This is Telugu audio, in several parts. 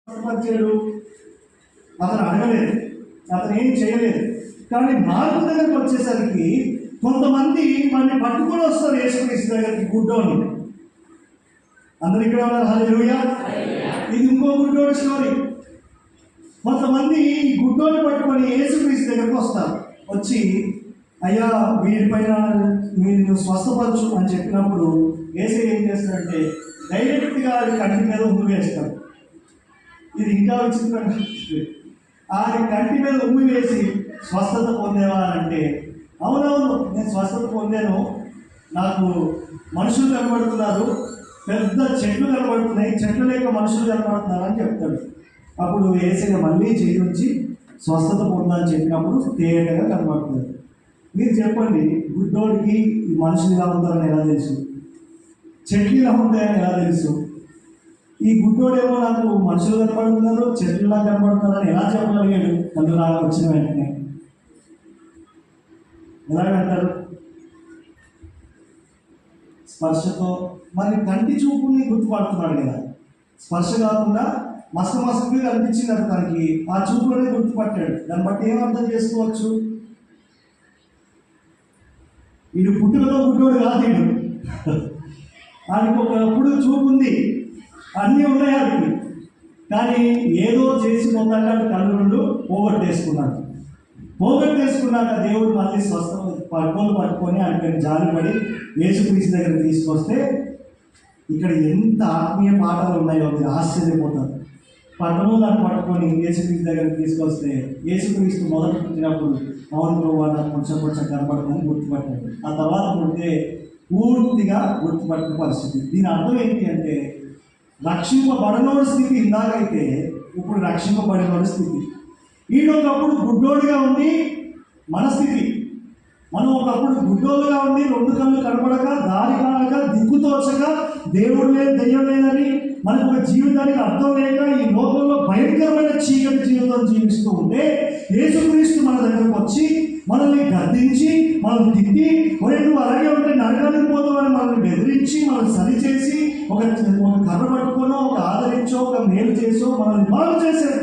స్వస్థపరిచాడు? అతను అడగలేదు, అతను ఏం చేయలేదు. కానీ మార్పు దగ్గరకు వచ్చేసరికి కొంతమంది వాడిని పట్టుకొని వస్తారు యేసుక్రీస్తు దగ్గరికి, గుడ్డోని. అందరు ఇక్కడ ఉన్నారు, హల్లెలూయా. ఇది ఇంకో గుడ్డోడి స్టోరీ. కొంతమంది ఈ గుడ్డోని పట్టుకొని యేసుక్రీస్తు దగ్గరకు వస్తారు. వచ్చి, అయ్యా వీడిపైన మీరు స్వస్థపరచు అని చెప్పినప్పుడు యేసు ఏం చేస్తాడంటే డైరెక్ట్గా కంటి మీద ఉమ్మి వేస్తాడు. ఇది ఇంకా విచిత్రంగా, ఆయన కంటి మీద ఉమ్మి వేసి స్వస్థత పొందేవా అంటే, అవునవును నేను స్వస్థత పొందాను, నాకు మనుషులు కనబడుతున్నారు, పెద్ద చెట్లు కనబడుతున్నాయి, చెట్లు లేక మనుషులు కనబడుతున్నారు అని చెప్తాడు. అప్పుడు యేసయ్య మళ్ళీ చేయించి స్వస్థత పొందని చెప్పినప్పుడు తేటగా కనబడుతుంది. మీరు చెప్పండి, గుడ్డోడికి ఈ మనుషులు ఇలా ఉంటారని ఎలా తెలుసు? చెట్లు ఇలా ఉంటాయని ఎలా తెలుసు? ఈ గుడ్డోడేమో నాకు మనుషులు కనబడుతున్నారు, చెట్లులా కనబడుతున్నారని ఎలా చెప్పగలిగాడు? అందులో వచ్చిన వెంటనే ఎలాగంటారు? స్పర్శతో. మరి కంటి చూపుని గుర్తుపడుతున్నాడు కదా, స్పర్శ కాకుండా మసకగా కనిపించింది అది తనకి, ఆ చూపులోనే గుర్తుపట్టాడు. దాన్ని బట్టి ఏం అర్థం చేసుకోవచ్చు? వీడు పుట్టుకతో గుడ్డోడు కాదు, వీడు ఆయనకు ఒకప్పుడు చూపు ఉంది, అన్నీ ఉన్నాయి ఆయనకి. కానీ ఏదో చేసి మొత్తాన్ని కళ్ళు పోగొట్టేసుకున్నాక దేవుడు మళ్ళీ పట్టుకొని ఆయనకి జాలిపడి యేసుక్రీస్తు దగ్గర తీసుకొస్తే, ఇక్కడ ఎంత ఆత్మీయ పాఠాలు ఉన్నాయో మీరు ఆశ్చర్యపోతారు. దాన్ని పట్టుకొని యేసుక్రీస్తు దగ్గరికి తీసుకొస్తే యేసుక్రీస్తు మొదట పుట్టినప్పుడు అవును ప్రభు నాకు కొంచెం కనపడుతుందని గుర్తుపట్టాడు. ఆ తర్వాత పుట్టితే పూర్తిగా గుర్తుపట్టిన పరిస్థితి. దీని అర్థం ఏంటి అంటే, రక్షింపబడనోడి స్థితి ఇందాకైతే, ఇప్పుడు రక్షింపబడినోడి స్థితి. ఈడొకప్పుడు గుడ్డోడిగా ఉండి మన స్థితి. మనం ఒకప్పుడు గుడ్డోలుగా ఉండి రెండు కళ్ళు కనపడక, దారి కానక, దిక్కుతోచక, దేవుడు లేదు దెయ్యం లేదని మనకు ఒక జీవితానికి అర్థం లేక ఈ లోకంలో భయంకరమైన చీకటి జీవితం జీవిస్తూ ఉంటే, యేసుక్రీస్తు మన దగ్గరకు వచ్చి మనల్ని గద్దించి, మనల్ని తిట్టి, ఒరే నువ్వు అలాగే ఉంటే నరకానికి పోతామని మనల్ని బెదిరించి, మనల్ని సరిచేసి, ఒక కర్ర పట్టుకోనో, ఒక ఆదరించో, ఒక మేలు చేసో మనల్ని బాగు చేశాడు.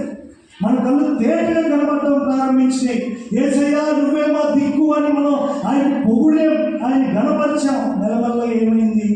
మన కళ్ళు తేటగా కనబడటం ప్రారంభించినాయి. యేసయ్యా నువ్వే మా దిక్కు అని మనం ఆయన పొగుడే, ఆయన గణపరిచాం. నెలవల్ల ఏమైంది?